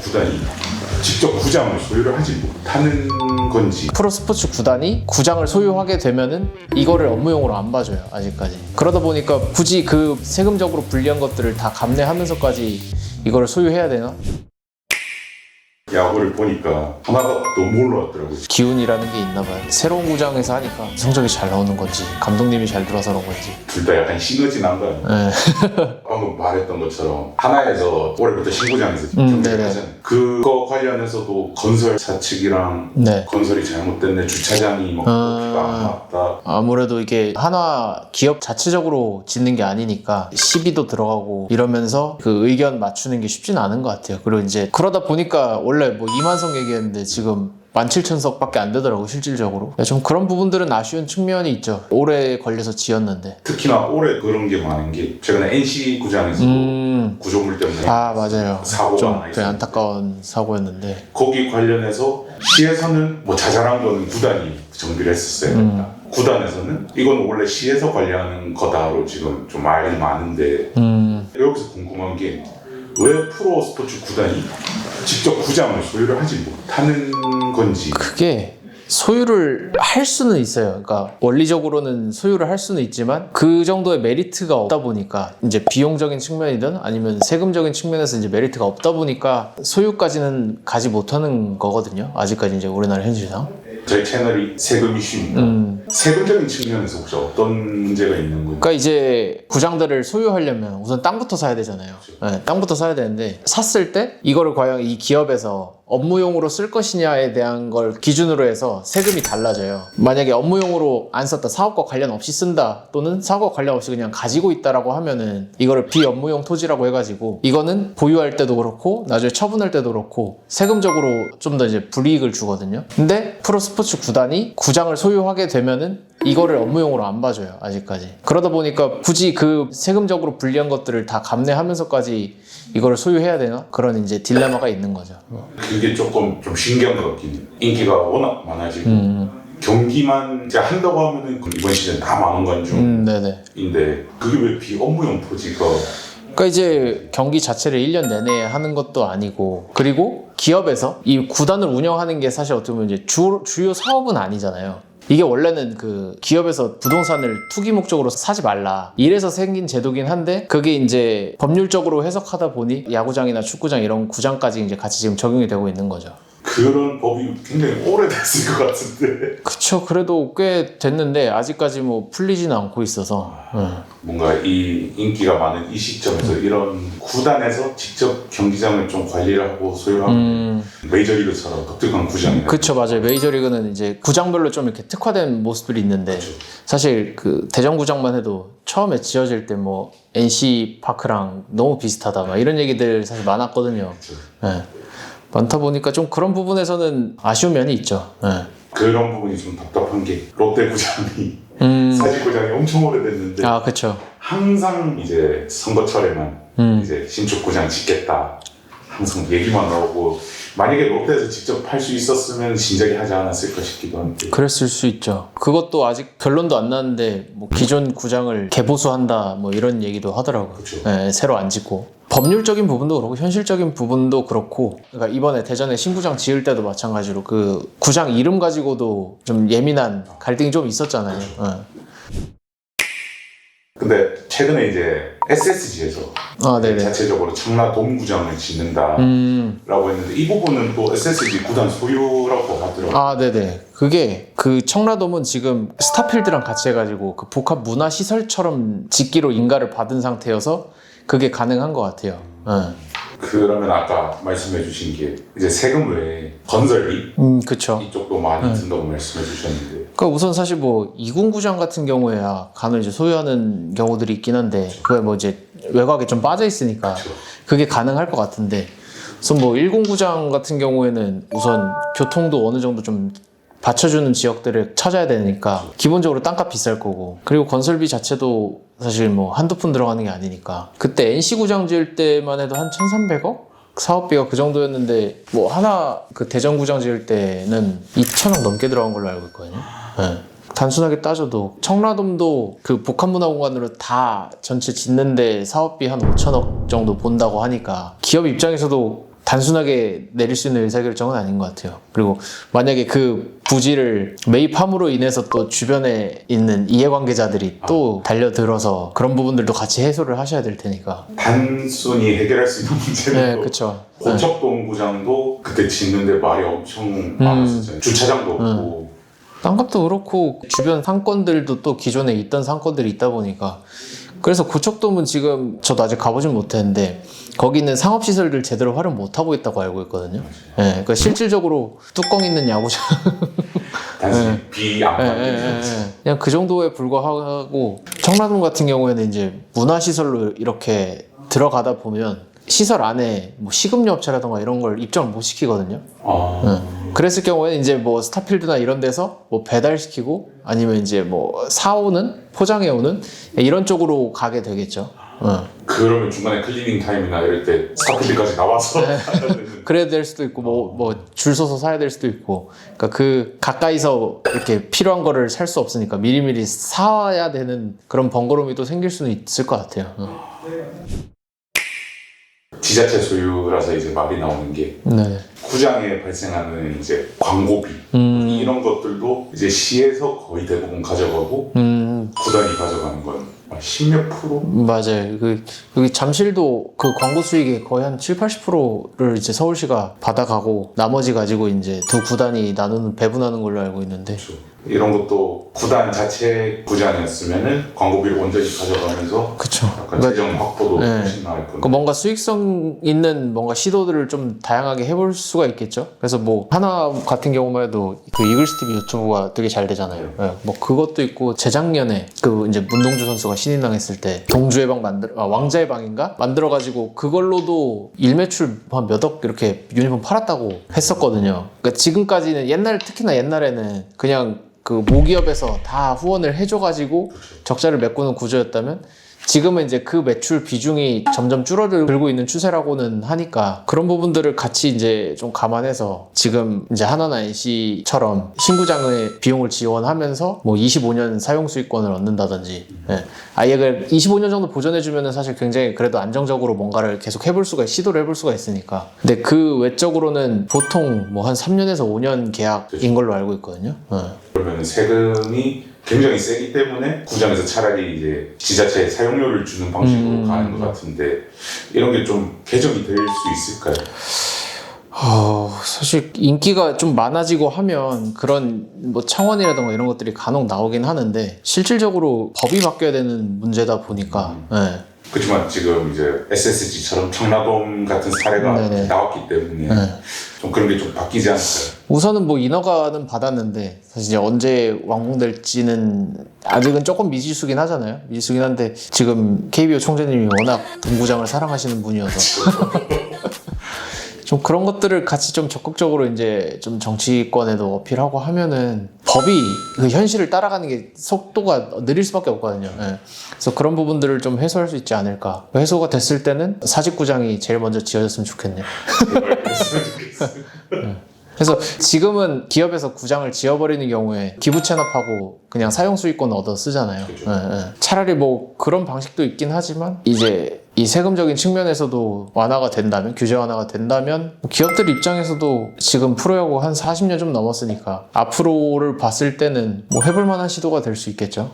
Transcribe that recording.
구단이 직접 구장을 소유를 하지 못하는 건지. 프로스포츠 구단이 구장을 소유하게 되면은 이거를 업무용으로 안 봐줘요, 아직까지. 그러다 보니까 굳이 그 세금적으로 불리한 것들을 다 감내하면서까지 이거를 소유해야 되나? 야구를 보니까 하나가 너무 올라왔더라고요. 기운이라는 게 있나 봐요. 새로운 구장에서 하니까 성적이 잘 나오는 건지 감독님이 잘 들어서 그런 건지. 둘 다 약간 시너지 난 거야. 네. 방금 말했던 것처럼 하나에서 올해부터 신구장에서 경기를 네네. 하잖아요. 그거 관련해서도 건설 사측이랑 네. 건설이 잘못됐네, 주차장이 뭐 높이가 안 맞다. 아무래도 이게 하나 기업 자체적으로 짓는 게 아니니까 시비도 들어가고 이러면서 그 의견 맞추는 게 쉽지는 않은 것 같아요. 그리고 이제 그러다 보니까 원래 뭐 2만석 얘기했는데 지금 17,000석밖에 안 되더라고, 실질적으로. 좀 그런 부분들은 아쉬운 측면이 있죠. 오래 걸려서 지었는데. 특히나 올해 그런 게 많은 게 최근에 NC 구장에서도 구조물 때문에 아, 맞아요. 사고가 좀 하나 그 있었는데 안타까운 사고였는데. 거기 관련해서 시에서는 뭐 자잘한 거는 구단이 정비를 했었어야 된다. 구단에서는 이건 원래 시에서 관리하는 거다로 지금 좀 말이 많은데 여기서 궁금한 게 왜 프로 스포츠 구단이 직접 구장을 소유를 하지 못하는 건지. 그게 소유를 할 수는 있어요. 그러니까 원리적으로는 소유를 할 수는 있지만 그 정도의 메리트가 없다 보니까 이제 비용적인 측면이든 아니면 세금적인 측면에서 이제 메리트가 없다 보니까 소유까지는 가지 못하는 거거든요. 아직까지 이제 우리나라 현실상. 저희 채널이 세금 이슈입니다. 세금적인 측면에서 혹시 어떤 문제가 있는 건지. 그러니까 이제 구장들을 소유하려면 우선 땅부터 사야 되잖아요. 네, 땅부터 사야 되는데 샀을 때 이거를 과연 이 기업에서 업무용으로 쓸 것이냐에 대한 걸 기준으로 해서 세금이 달라져요. 만약에 업무용으로 안 썼다, 사업과 관련 없이 쓴다, 또는 사업과 관련 없이 그냥 가지고 있다라고 하면은 이거를 비업무용 토지라고 해가지고 이거는 보유할 때도 그렇고 나중에 처분할 때도 그렇고 세금적으로 좀 더 이제 불이익을 주거든요. 근데 프로스포츠 구단이 구장을 소유하게 되면은 이거를 업무용으로 안 봐줘요, 아직까지. 그러다 보니까 굳이 그 세금적으로 불리한 것들을 다 감내하면서까지 이거를 소유해야 되나? 그런 이제 딜레마가 있는 거죠. 그게 조금 좀 신기한 것 같긴 해요. 인기가 워낙 많아지고 경기만 이제 한다고 하면은 이번 시즌 다 망한 건 네네. 중인데 그게 왜 비업무용 토지가. 그러니까 이제 경기 자체를 1년 내내 하는 것도 아니고, 그리고 기업에서 이 구단을 운영하는 게 사실 어떻게 보면 이제 주요 사업은 아니잖아요. 이게 원래는 그 기업에서 부동산을 투기 목적으로 사지 말라, 이래서 생긴 제도긴 한데 그게 이제 법률적으로 해석하다 보니 야구장이나 축구장 이런 구장까지 이제 같이 지금 적용이 되고 있는 거죠. 그런 법이 굉장히 오래됐을 것 같은데. 그쵸. 그래도 꽤 됐는데 아직까지 뭐 풀리지는 않고 있어서. 뭔가 이 인기가 많은 이 시점에서 이런 구단에서 직접 경기장을 좀 관리를 하고 소유하는 메이저리그처럼 독특한 구장이. 그쵸, 맞아요. 메이저리그는 이제 구장별로 좀 이렇게 특화된 모습들이 있는데, 그쵸. 사실 그 대전구장만 해도 처음에 지어질 때 뭐 NC 파크랑 너무 비슷하다 막 이런 얘기들 사실 많았거든요. 네. 많다 보니까 좀 그런 부분에서는 아쉬운 면이 있죠. 네. 그런 부분이 좀 답답한 게 롯데구장이 사직구장이 엄청 오래됐는데 아, 그쵸. 항상 이제 선거철에만 이제 신축구장 짓겠다 항상 얘기만 나오고, 만약에 롯데에서 직접 할 수 있었으면 진작에 하지 않았을까 싶기도 한데. 그랬을 수 있죠. 그것도 아직 결론도 안 났는데 뭐 기존 구장을 개보수한다 뭐 이런 얘기도 하더라고요. 네, 새로 안 짓고. 법률적인 부분도 그렇고 현실적인 부분도 그렇고, 그러니까 이번에 대전에 신구장 지을 때도 마찬가지로 그 구장 이름 가지고도 좀 예민한 갈등이 좀 있었잖아요. 근데 최근에 이제 SSG에서 네네. 자체적으로 청라돔구장을 짓는다라고 했는데 이 부분은 또 SSG 구단 소유라고 하더라고요. 네네. 그게 그 청라돔은 지금 스타필드랑 같이 해가지고 그 복합 문화시설처럼 짓기로 인가를 받은 상태여서 그게 가능한 것 같아요. 그러면 아까 말씀해 주신 게 이제 세금 외에 건설비 그쵸. 이쪽도 많이 든다고 말씀해 주셨는데. 그러니까 우선 사실 뭐 이군구장 같은 경우에야 간혹 이제 소유하는 경우들이 있긴 한데 그게 뭐 이제 외곽에 좀 빠져 있으니까 그게 가능할 것 같은데, 우선 뭐 1군구장 같은 경우에는 우선 교통도 어느 정도 좀 받쳐주는 지역들을 찾아야 되니까 기본적으로 땅값 비쌀 거고, 그리고 건설비 자체도 사실 뭐 한두 푼 들어가는 게 아니니까. 그때 NC구장 지을 때만 해도 한 1,300억? 사업비가 그 정도였는데 뭐 하나 그 대전구장 지을 때는 2,000억 넘게 들어간 걸로 알고 있거든요. 네. 단순하게 따져도 청라돔도 그 복합문화공간으로 다 전체 짓는데 사업비 한 5,000억 정도 본다고 하니까 기업 입장에서도 단순하게 내릴 수 있는 의사결정은 아닌 것 같아요. 그리고 만약에 그 부지를 매입함으로 인해서 또 주변에 있는 이해관계자들이 또 달려들어서 그런 부분들도 같이 해소를 하셔야 될 테니까. 단순히 해결할 수 있는 문제는 네, 또 그쵸. 고척동 구장도 그때 짓는데 말이 엄청 많았었잖아요. 주차장도 없고. 땅값도 그렇고 주변 상권들도 또 기존에 있던 상권들이 있다 보니까 그래서 고척돔은 지금 저도 아직 가보진 못했는데 거기 있는 상업시설들 제대로 활용 못하고 있다고 알고 있거든요. 네, 그러니까 실질적으로 뚜껑 있는 야구장 단순히 비안 받는 그냥 그 정도에 불과하고 청라동 같은 경우에는 이제 문화시설로 이렇게 들어가다 보면 시설 안에 뭐 식음료 업체라던가 이런 걸 입점을 못 시키거든요. 그랬을 경우에는 이제 뭐 스타필드나 이런 데서 뭐 배달시키고 아니면 이제 뭐 사오는 포장해오는 이런 쪽으로 가게 되겠죠. 그러면 중간에 클리닝 타임이나 이럴 때 스타필드까지 나와서 그래야 될 수도 있고 뭐 줄 서서 사야 될 수도 있고 그러니까 그 가까이서 이렇게 필요한 거를 살 수 없으니까 미리미리 사야 되는 그런 번거로움이 또 생길 수는 있을 것 같아요. 지자체 소유라서 이제 말이 나오는 게 네. 구장에 발생하는 이제 광고비 이런 것들도 이제 시에서 거의 대부분 가져가고 구단이 가져가는 건 10몇 프로? 맞아요. 여기 잠실도 그 광고 수익의 거의 한 7, 80%를 이제 서울시가 받아가고 나머지 가지고 이제 두 구단이 나누는 배분하는 걸로 알고 있는데. 그렇죠. 이런 것도 구단 자체 구장이었으면은 광고비를 온전히 가져가면서 그쵸. 약간 재정 확보도 네. 훨씬 나을 건데. 뭔가 수익성 있는 뭔가 시도들을 좀 다양하게 해볼 수가 있겠죠. 그래서 뭐 하나 같은 경우만 해도 그 이글스 TV 유튜브가 되게 잘 되잖아요. 네. 뭐 그것도 있고 재작년에 그 이제 문동주 선수가 신인 당했을 때 동주의 방 왕자의 방인가 만들어가지고 그걸로도 일매출 한 몇 억 이렇게 유니폼 팔았다고 했었거든요. 그러니까 지금까지는 특히나 옛날에는 그냥 그 모기업에서 다 후원을 해줘가지고 적자를 메꾸는 구조였다면 지금은 이제 그 매출 비중이 점점 줄어들고 있는 추세라고는 하니까 그런 부분들을 같이 이제 좀 감안해서 지금 이제 하나나 NC처럼 신구장의 비용을 지원하면서 뭐 25년 사용 수익권을 얻는다든지 아예 그 25년 정도 보존해주면은 사실 굉장히 그래도 안정적으로 뭔가를 계속 시도를 해볼 수가 있으니까 근데 그 외적으로는 보통 뭐 한 3년에서 5년 계약인 걸로 알고 있거든요. 그러면 세금이 굉장히 세기 때문에 구장에서 차라리 이제 지자체에 사용료를 주는 방식으로 가는 것 같은데 이런 게 좀 개정이 될 수 있을까요? 사실 인기가 좀 많아지고 하면 그런 뭐 청원이라던가 이런 것들이 간혹 나오긴 하는데 실질적으로 법이 바뀌어야 되는 문제다 보니까 그렇지만 지금 이제 SSG처럼 청라동 같은 사례가 네네. 나왔기 때문에 좀 그런 게 좀 바뀌지 않을까요? 우선은 뭐 인허가는 받았는데 사실 이제 언제 완공될지는 아직은 조금 미지수긴 하잖아요. 미지수긴 한데 지금 KBO 총재님이 워낙 동구장을 사랑하시는 분이어서 좀 그런 것들을 같이 좀 적극적으로 이제 좀 정치권에도 어필하고 하면은 법이 그 현실을 따라가는 게 속도가 느릴 수밖에 없거든요. 그래서 그런 부분들을 좀 해소할 수 있지 않을까. 해소가 됐을 때는 사직구장이 제일 먼저 지어졌으면 좋겠네요. 그래서 지금은 기업에서 구장을 지어버리는 경우에 기부 체납하고 그냥 사용 수익권 얻어 쓰잖아요. 차라리 뭐 그런 방식도 있긴 하지만 이제 이 세금적인 측면에서도 완화가 된다면 규제 완화가 된다면 기업들 입장에서도 지금 프로야구 한 40년 좀 넘었으니까 앞으로를 봤을 때는 뭐 해볼 만한 시도가 될 수 있겠죠.